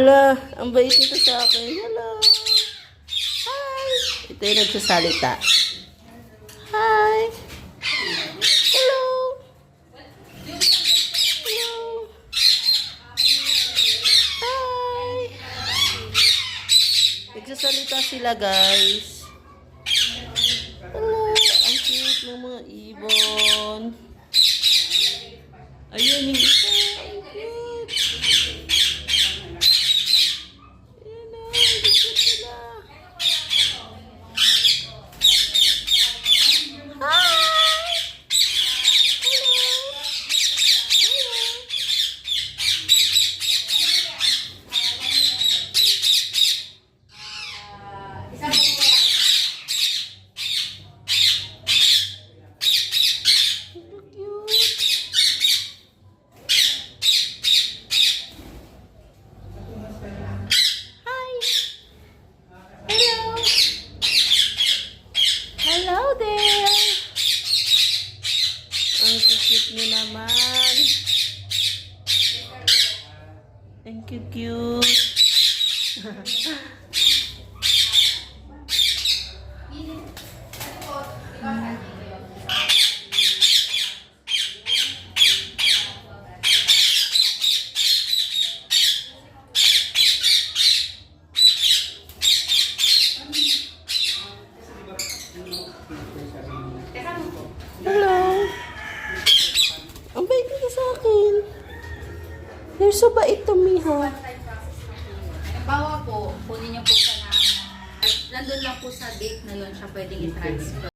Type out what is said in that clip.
Hala, ang bait nito sa akin. Hello. Hi. Ito yung nagsasalita. Hi. Hello. Hello. Hi. Nagsasalita sila, guys. Hello. Ang cute ng mga ibon. Ayun yung isa. Ang cute. Ayan na. Ang cute sila. Hi! Hello! Hello! Hello there! Ang cute niyo naman. Thank you, cute. Hello. Ang bait nito sa akin. You're so bait to me, ha? Bawa po, kunin niyo po siya ng, nandun lang po sa date na yun siya pwedeng i-transfer.